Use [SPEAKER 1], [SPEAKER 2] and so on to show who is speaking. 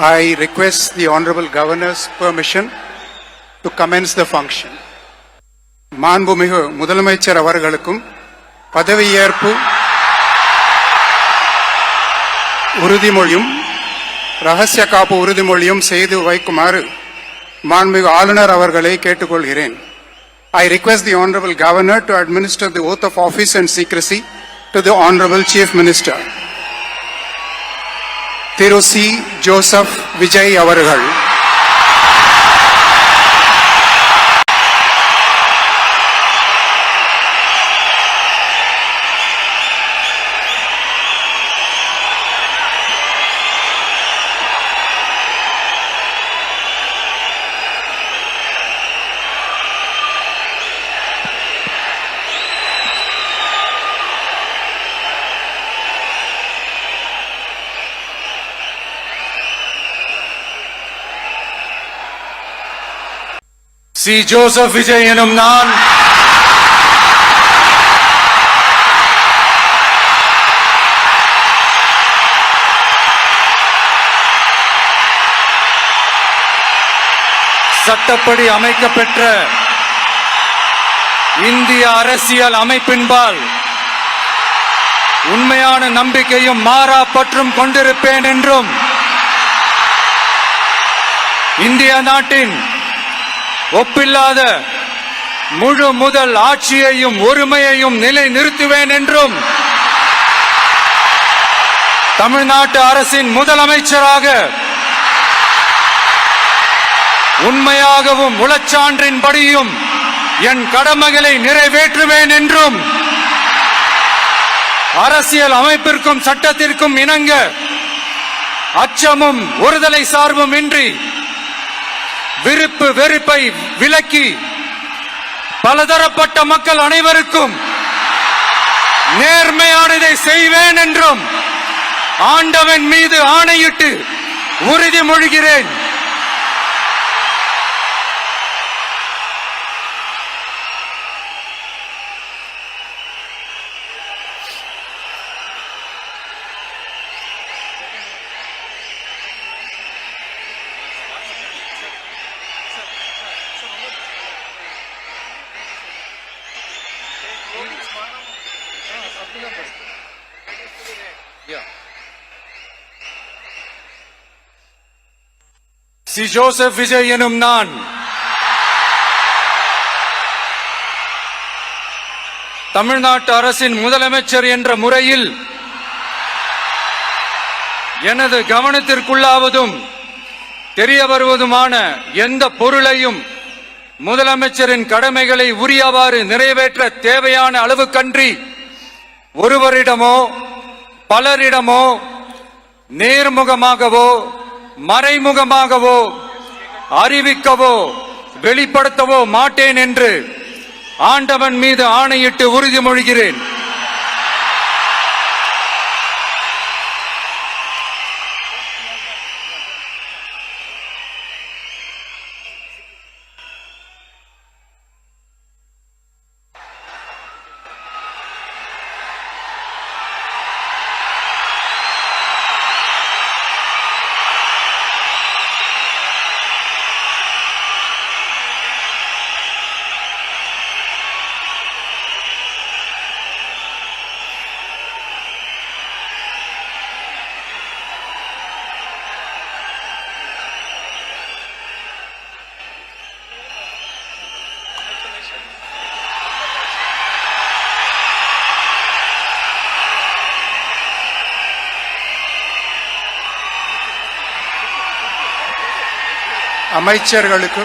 [SPEAKER 1] I request the Honorable Governor's permission to commence the function. மாண்புமிகு முதலமைச்சர் அவர்களுக்கும் பதவியேற்பு உறுதிமொழியும் ரகசிய காப்பு உறுதிமொழியும் செய்து வைக்குமாறு மாண்புமிகு ஆளுநர் அவர்களை கேட்டுக்கொள்கிறேன். I request the Honorable Governor to administer the oath of office and secrecy to the Honorable Chief Minister. Thiru C. Joseph Vijay அவர்கள்.
[SPEAKER 2] சி. ஜோசப் விஜய் எனும் நான் சட்டப்படி அமைக்கப்பெற்ற இந்திய அரசியல் அமைப்பின்பால் உண்மையான நம்பிக்கையும் மாறா பற்றும் கொண்டிருப்பேன் என்றும் இந்திய நாட்டின் ஒப்பில்லாத முழு முதல் ஆட்சியையும் ஒருமையையும் நிலை நிறுத்துவேன் என்றும் தமிழ்நாட்டு அரசின் முதலமைச்சராக உண்மையாகவும் உளச்சான்றின்படியும் என் கடமைகளை நிறைவேற்றுவேன் என்றும் அரசியல் அமைப்பிற்கும் சட்டத்திற்கும் இணங்க அச்சமும் ஒருதலை சார்பும் இன்றி விருப்பு வெறுப்பை விலக்கி பலதரப்பட்ட மக்கள் அனைவருக்கும் நேர்மையானதை செய்வேன் என்றும் ஆண்டவன் மீது ஆணையிட்டு உறுதிமொழிகிறேன். சி. ஜோசப் விஜய் எனும் நான் தமிழ்நாட்டு அரசின் முதலமைச்சர் என்ற முறையில் எனது கவனத்திற்குள்ளாவதும் தெரிய வருவதுமான எந்த பொருளையும் முதலமைச்சரின் கடமைகளை உரியவாறு நிறைவேற்ற தேவையான அளவுக்கன்றி ஒருவரிடமோ பலரிடமோ நேர்முகமாகவோ மறைமுகமாகவோ அறிவிக்கவோ வெளிப்படுத்தவோ மாட்டேன் என்று ஆண்டவன் மீது ஆணையிட்டு உறுதிமொழிகிறேன்.
[SPEAKER 1] அமைச்சர்களுக்கு